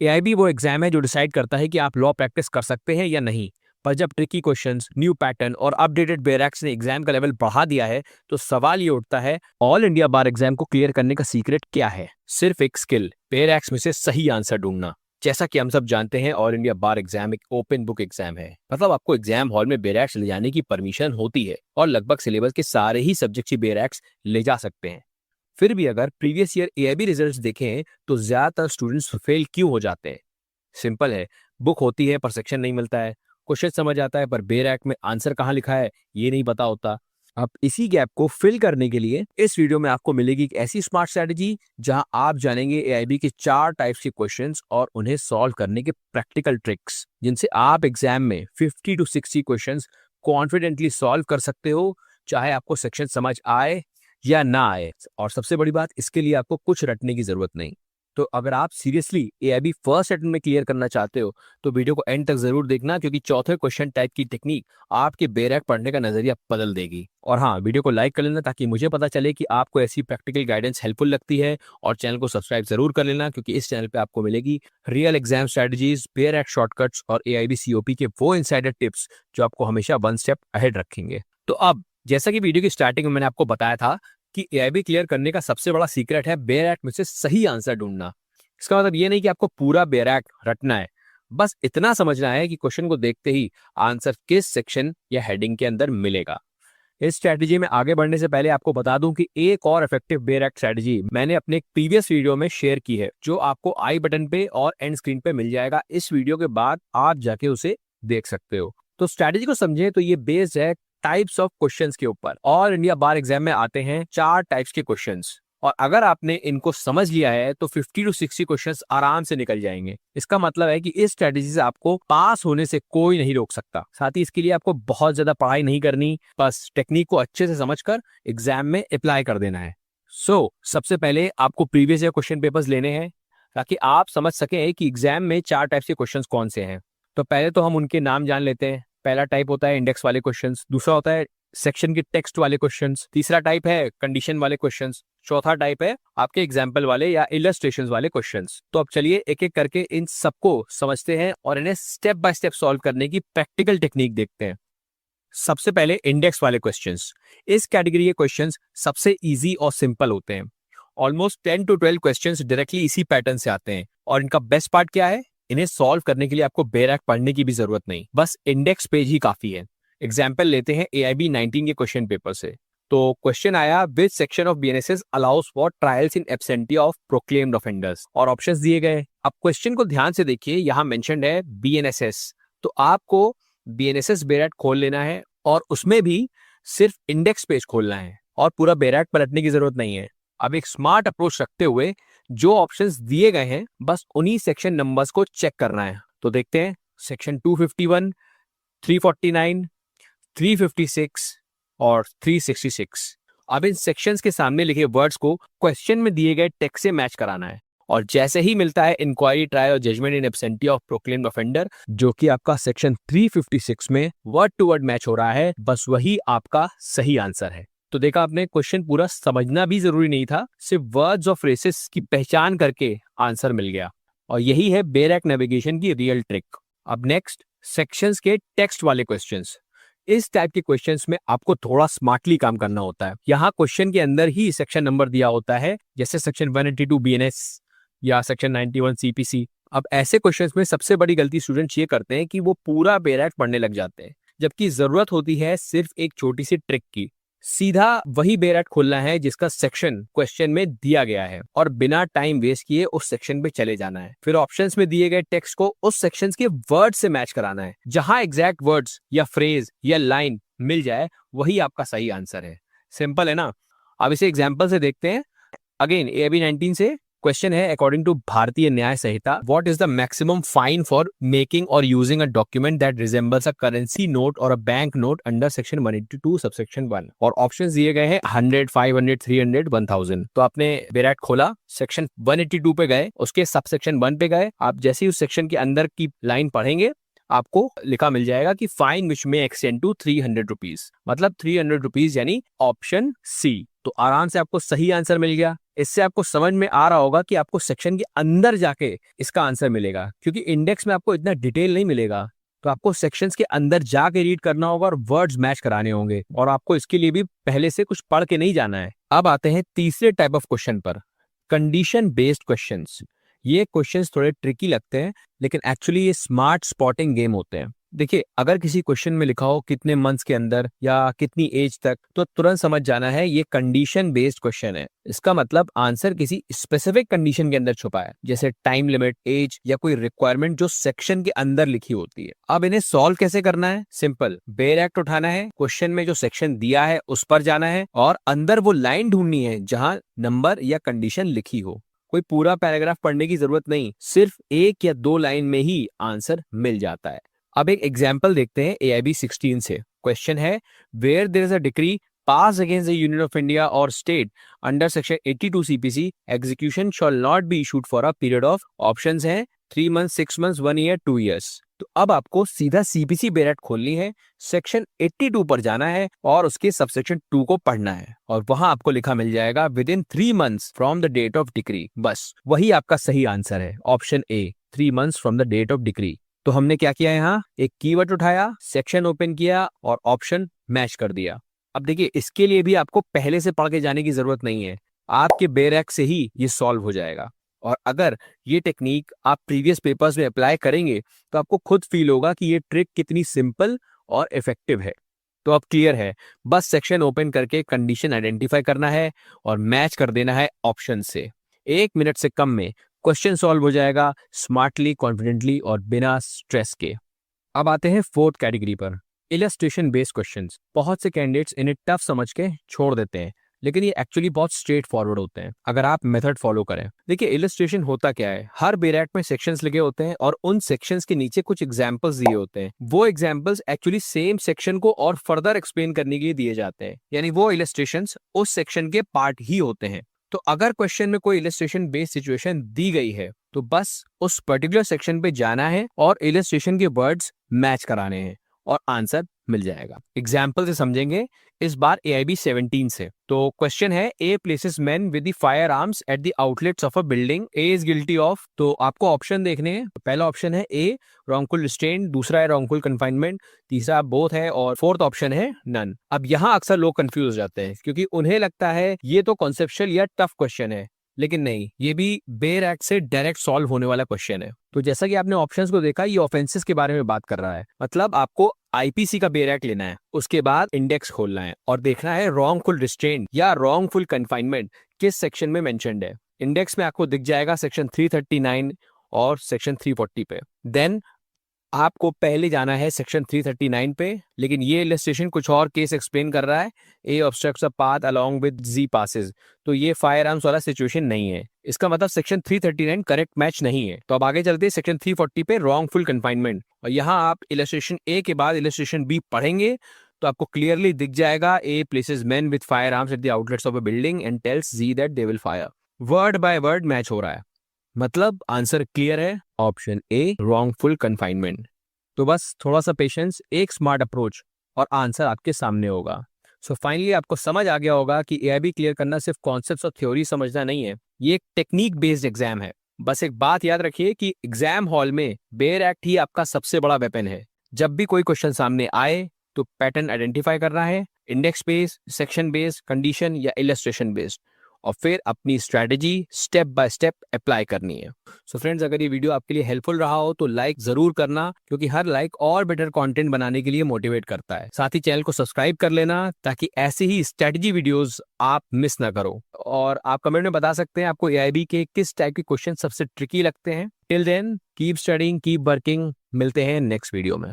AIB वो exam है जो डिसाइड करता है कि आप लॉ प्रैक्टिस कर सकते हैं या नहीं। पर जब ट्रिकी क्वेश्चंस, न्यू पैटर्न और अपडेटेड बेयर एक्ट्स ने एग्जाम का लेवल बढ़ा दिया है, तो सवाल ये उठता है, ऑल इंडिया बार एग्जाम को क्लियर करने का सीक्रेट क्या है? सिर्फ एक स्किल, बेयर एक्ट्स में से सही आंसर ढूंढना। जैसा कि हम सब जानते हैं, ऑल इंडिया बार एग्जाम एक ओपन बुक एग्जाम है। मतलब आपको एग्जाम हॉल में बेयर एक्ट्स ले जाने की परमिशन होती है और लगभग सिलेबस के सारे ही सब्जेक्ट की बेयर एक्ट्स ले जा सकते हैं। फिर भी अगर प्रीवियस ईयर एआईबी रिजल्ट्स देखें, तो ज्यादातर स्टूडेंट्स फेल क्यों हो जाते हैं? सिंपल है, बुक होती है पर सेक्शन नहीं मिलता है, क्वेश्चन समझ आता है पर बेयर एक्ट में आंसर कहाँ लिखा है ये नहीं पता होता। अब इसी गैप को फिल करने के लिए इस वीडियो में आपको मिलेगी एक ऐसी स्मार्ट स्ट्रेटजी जहां आप जानेंगे एआईबी के 4 टाइप्स के क्वेश्चंस और उन्हें सॉल्व करने के प्रैक्टिकल ट्रिक्स, जिनसे आप एग्जाम में 50 to 60 क्वेश्चंस कॉन्फिडेंटली सॉल्व कर सकते हो, चाहे आपको सेक्शन समझ आए या ना आए। और सबसे बड़ी बात, इसके लिए आपको कुछ रटने की जरूरत नहीं। तो अगर आप सीरियसली एआईबी फर्स्ट अटेम्प्ट में क्लियर करना चाहते हो, तो वीडियो को एंड तक जरूर देखना, क्योंकि चौथे क्वेश्चन टाइप की टेक्निक आपके बेयर एक्ट पढ़ने का नजरिया बदल देगी। और हाँ, वीडियो को लाइक कर लेना ताकि मुझे पता चले कि आपको ऐसी प्रैक्टिकल गाइडेंस हेल्पफुल लगती है। और चैनल को सब्सक्राइब जरूर कर लेना, क्योंकि इस चैनल पे आपको मिलेगी real exam strategies, bare act shortcuts और एआईबी सीओपी के वो इनसाइडर टिप्स जो आपको हमेशा 1 स्टेप अहेड रखेंगे। तो अब, जैसा कि वीडियो की स्टार्टिंग में मैंने आपको बताया था कि एआईबी क्लियर करने का सबसे बड़ा सीक्रेट है बेयर एक्ट में से सही आंसर ढूंढना। इसका मतलब ये नहीं कि आपको पूरा बेयर एक्ट रटना है, बस इतना समझना है कि क्वेश्चन को देखते ही आंसर किस सेक्शन या हेडिंग के अंदर मिलेगा। इस स्ट्रेटजी में आगे बढ़ने से पहले आपको बता दूं कि एक और इफेक्टिव बेयर एक्ट स्ट्रेटजी मैंने अपने एक प्रीवियस वीडियो में शेयर की है, जो आपको आई बटन पे और एंड स्क्रीन पे मिल जाएगा। इस वीडियो के बाद आप जाके उसे देख सकते हो। तो स्ट्रेटजी को समझें तो ये बेस्ड है टाइप्स ऑफ क्वेश्चंस के ऊपर। ऑल इंडिया बार एग्जाम में आते हैं 4 टाइप्स के क्वेश्चंस, और अगर आपने इनको समझ लिया है तो 50 to 60 क्वेश्चंस आराम से निकल जाएंगे। इसका मतलब है कि इस स्ट्रेटजी से आपको पास होने से कोई नहीं रोक सकता। साथ ही इसके लिए आपको बहुत ज्यादा पढ़ाई नहीं करनी, बस टेक्निक को अच्छे से समझकर एग्जाम में अप्लाई कर देना है। सबसे पहले आपको प्रीवियस ईयर क्वेश्चन पेपर्स लेने हैं, ताकि आप समझ सकें कि एग्जाम में 4 टाइप्स के क्वेश्चंस कौन से हैं। तो पहले तो हम उनके नाम जान लेते हैं। पहला टाइप होता है इंडेक्स वाले क्वेश्चंस, दूसरा होता है सेक्शन के टेक्स्ट वाले क्वेश्चंस, तीसरा टाइप है कंडीशन वाले क्वेश्चंस, चौथा टाइप है आपके एग्जाम्पल वाले या इलस्ट्रेशंस वाले क्वेश्चंस। तो अब चलिए एक एक करके इन सबको समझते हैं और इन्हें स्टेप बाय स्टेप सॉल्व करने की प्रैक्टिकल टेक्निक देखते हैं। सबसे पहले इंडेक्स वाले क्वेश्चंस। इस कैटेगरी के क्वेश्चंस सबसे इजी और सिंपल होते हैं। ऑलमोस्ट 10 to 12 क्वेश्चंस डायरेक्टली इसी पैटर्न से आते हैं। और इनका बेस्ट पार्ट क्या है? इन्हें सॉल्व करने के लिए आपको बेयर एक्ट पढ़ने की भी जरूरत नहीं, बस इंडेक्स पेज ही काफी है। एग्जाम्पल लेते हैं एआईबी 19 के क्वेश्चन पेपर से। तो क्वेश्चन आया, which section of BNSS allow us for trials in absentia of proclaimed offenders, और ऑप्शंस दिए गए। अब क्वेश्चन को ध्यान से देखिए, यहाँ मेंशन्ड है बीएनएसएस। तो आपको बीएनएसएस बेयर एक्ट खोल लेना है और उसमें भी सिर्फ इंडेक्स पेज खोलना है और पूरा बेयर एक्ट पलटने की जरूरत नहीं है। अब एक स्मार्ट अप्रोच रखते हुए जो ऑप्शंस दिए गए हैं, बस उन्हीं सेक्शन नंबर्स को चेक करना है। तो देखते हैं, सेक्शन 251, 349, 356 और 366। अब इन सेक्शंस के सामने लिखे वर्ड्स को क्वेश्चन में दिए गए टेक्स्ट से मैच कराना है। और जैसे ही मिलता है इंक्वायरी, ट्रायल और judgement in absentia of proclaimed offender, जो कि आपका सेक्शन 356 में वर्ड टू वर्ड मैच हो रहा है, बस वही आपका सही आंसर है। तो देखा आपने, क्वेश्चन पूरा समझना भी जरूरी नहीं था, सिर्फ वर्ड्स और फ्रेसेस की पहचान करके आंसर मिल गया। और यही है बेयर एक्ट नेविगेशन की रियल ट्रिक। अब नेक्स्ट, सेक्शंस के टेक्स्ट वाले क्वेश्चंस। इस टाइप के क्वेश्चंस में आपको थोड़ा स्मार्टली काम करना होता है। यहाँ क्वेश्चन के अंदर ही सेक्शन नंबर दिया होता है, जैसे सेक्शन 182 बीएनएस या सेक्शन 91 सीपीसी। अब ऐसे क्वेश्चंस में सबसे बड़ी गलती स्टूडेंट्स ये करते हैं कि वो पूरा बेयर एक्ट पढ़ने लग जाते हैं, जबकि जरूरत होती है सिर्फ एक छोटी सी ट्रिक की। सीधा वही बेयर एक्ट खोलना है जिसका सेक्शन क्वेश्चन में दिया गया है, और बिना टाइम वेस्ट किए उस सेक्शन पे चले जाना है। फिर ऑप्शंस में दिए गए टेक्स्ट को उस सेक्शन के वर्ड से मैच कराना है। जहां एग्जैक्ट वर्ड्स या फ्रेज या लाइन मिल जाए, वही आपका सही आंसर है। सिंपल है ना? अब इसे एग्जाम्पल से देखते हैं। अगेन एआईबी 19 से क्वेश्चन है, according to Bharatiya Nyaya Sanhita, what is the maximum fine for making or using a document that resembles a currency note or a bank note under section 182 subsection 1। और ऑप्शंस दिए गए हैं 100, 500, 300, 1000। तो आपने बेयर एक्ट खोला, section 182 पे गए, उसके सबसेक्शन 1 पे गए। आप जैसे ही उस सेक्शन के अंदर की लाइन पढ़ेंगे, आपको लिखा मिल जाएगा कि फाइन विच में एक्सटेंड टू 300 रुपीज, मतलब 300 रुपीज, यानी ऑप्शन सी। तो आराम से आपको सही आंसर मिल गया। इससे आपको समझ में आ रहा होगा कि आपको सेक्शन के अंदर जाके इसका आंसर मिलेगा, क्योंकि इंडेक्स में आपको इतना डिटेल नहीं मिलेगा। तो आपको सेक्शंस के अंदर जाके रीड करना होगा और वर्ड्स मैच कराने होंगे, और आपको इसके लिए भी पहले से कुछ पढ़ के नहीं जाना है। अब आते हैं तीसरे टाइप ऑफ क्वेश्चन पर, कंडीशन बेस्ड क्वेश्चंस। ये क्वेश्चंस थोड़े ट्रिकी लगते हैं, लेकिन एक्चुअली ये स्मार्ट स्पॉटिंग गेम होते हैं। देखिए, अगर किसी क्वेश्चन में लिखा हो कितने मंथ्स के अंदर या कितनी एज तक, तो तुरंत समझ जाना है ये कंडीशन बेस्ड क्वेश्चन है। इसका मतलब आंसर किसी स्पेसिफिक कंडीशन के अंदर छुपा है, जैसे टाइम लिमिट, एज या कोई रिक्वायरमेंट जो सेक्शन के अंदर लिखी होती है। अब इन्हें सॉल्व कैसे करना है? सिंपल, बेयर एक्ट उठाना है, क्वेश्चन में जो सेक्शन दिया है उस पर जाना है और अंदर वो लाइन ढूंढनी है जहां नंबर या कंडीशन लिखी हो। कोई पूरा पैराग्राफ पढ़ने की जरूरत नहीं, सिर्फ 1 या 2 लाइन में ही आंसर मिल जाता है। अब एक एग्जाम्पल देखते हैं AIB 16 से। क्वेश्चन है, where there is a decree pass against the union of India or state under section 82 CPC, execution shall not be issued for a period of, options हैं 3 मंथ, 6 मंथ, 1 ईयर, 2 ईयर्स। तो अब आपको सीधा CPC बेरेट खोलनी है, section 82 पर जाना है और उसके सबसेक्शन 2 को पढ़ना है, और वहां आपको लिखा मिल जाएगा within 3 months from the date of decree. बस वही आपका सही आंसर है, option A, 3 months from the date of decree. तो हमने क्या किया, यहाँ एक कीवर्ड उठाया, सेक्शन ओपन किया और ऑप्शन मैच कर दिया। अब देखिए, इसके लिए भी आपको पहले से पढ़ के जाने की जरूरत नहीं है, आपके बेरेक से ही ये सॉल्व हो जाएगा। और अगर ये टेक्निक आप प्रीवियस पेपर्स में अप्लाई करेंगे तो आपको खुद फील होगा कि ये ट्रिक कितनी सिंपल और इफेक्टिव है। तो अब क्लियर है, बस सेक्शन ओपन करके कंडीशन आइडेंटिफाई करना है और मैच कर देना है ऑप्शन से। 1 मिनट से कम में क्वेश्चन सॉल्व हो जाएगा, स्मार्टली, कॉन्फिडेंटली और बिना स्ट्रेस के। अब आते हैं फोर्थ कैटेगरी पर, इलस्ट्रेशन बेस्ड क्वेश्चंस। बहुत से कैंडिडेट्स इन्हें टफ समझ के छोड़ देते हैं, लेकिन ये एक्चुअली बहुत स्ट्रेट फॉरवर्ड होते हैं अगर आप मेथड फॉलो करें। देखिए, इलस्ट्रेशन होता क्या है, हर बेरेट में सेक्शंस लिखे होते हैं और उन सेक्शंस के नीचे कुछ एग्जांपल्स दिए होते हैं। वो एग्जांपल्स एक्चुअली सेम सेक्शन को और फर्दर एक्सप्लेन करने के लिए दिए जाते हैं, यानी वो इलस्ट्रेशंस उस सेक्शन के पार्ट ही होते हैं। तो अगर क्वेश्चन में कोई इलस्ट्रेशन बेस्ड सिचुएशन दी गई है तो बस उस पर्टिकुलर सेक्शन पे जाना है और इलस्ट्रेशन के वर्ड्स मैच कराने हैं और आंसर मिल जाएगा। एग्जाम्पल से समझेंगे, इस बार AIB 17 से। तो क्वेश्चन है, A places man with the firearms at the outlets of a building, A is guilty of. तो आपको ऑप्शन देखने हैं। पहला ऑप्शन है ए, रॉन्गफुल रिस्ट्रेंट, दूसरा है रॉन्गफुल कन्फाइनमेंट, तीसरा बोथ है और फोर्थ ऑप्शन है नन। अब यहाँ अक्सर लोग कंफ्यूज हो जाते हैं क्योंकि उन्हें लगता है ये तो कॉन्सेप्चुअल या टफ क्वेश्चन है, लेकिन नहीं, ये भी बेयर एक्ट से डायरेक्ट सॉल्व होने वाला क्वेश्चन है। तो जैसा कि आपने ऑप्शंस को देखा, ये ऑफेंसेस के बारे में बात कर रहा है, मतलब आपको IPC का बेयर एक्ट लेना है, उसके बाद इंडेक्स खोलना है और देखना है रॉन्गफुल रिस्ट्रेंट या रॉन्गफुल कन्फाइनमेंट किस सेक्शन में मेंशन्ड है। इंडेक्स में आपको दिख जाएगा सेक्शन 339 और सेक्शन 340 पे। देन आपको पहले जाना है सेक्शन 339 पे, लेकिन ये इलस्ट्रेशन कुछ और केस एक्सप्लेन कर रहा है, A obstructs a path along with Z passes. तो ये फायर आर्म्स वाला सिचुएशन नहीं है, इसका मतलब सेक्शन 339 करेक्ट मैच नहीं है। तो अब आगे चलते हैं सेक्शन 340 पे, रॉन्गफुल कन्फाइनमेंट, और यहाँ आप इलस्ट्रेशन ए के बाद इलस्ट्रेशन बी पढ़ेंगे तो आपको क्लियरली दिख जाएगा, A places men with firearms at the outlets of a building and tells Z that they will fire. Word by word match हो रहा है, मतलब आंसर क्लियर है, ऑप्शन ए, रॉन्गफुल कन्फाइनमेंट। तो बस थोड़ा सा पेशेंस, एक स्मार्ट अप्रोच और आंसर आपके सामने होगा। सो फाइनली आपको समझ आ गया होगा कि AIB क्लियर करना सिर्फ कॉन्सेप्ट्स और थ्योरी समझना नहीं है, ये एक टेक्निक बेस्ड एग्जाम है। बस एक बात याद रखिए कि एग्जाम हॉल में बेयर एक्ट ही आपका सबसे बड़ा वेपन है। जब भी कोई क्वेश्चन सामने आए तो पैटर्न आइडेंटिफाई करना है, index based, section based, condition या इलस्ट्रेशन बेस्ड, और फिर अपनी strategy step by step apply करनी है। सो फ्रेंड्स, अगर ये वीडियो आपके लिए हेल्पफुल रहा हो तो लाइक जरूर करना, क्योंकि हर लाइक और बेटर कंटेंट बनाने के लिए मोटिवेट करता है। साथ ही चैनल को सब्सक्राइब कर लेना ताकि ऐसे ही स्ट्रैटेजी वीडियोस आप मिस ना करो। और आप कमेंट में बता सकते हैं आपको AIB के किस टाइप के क्वेश्चन सबसे ट्रिकी लगते हैं। Till then, keep studying, keep working, मिलते हैं नेक्स्ट वीडियो में।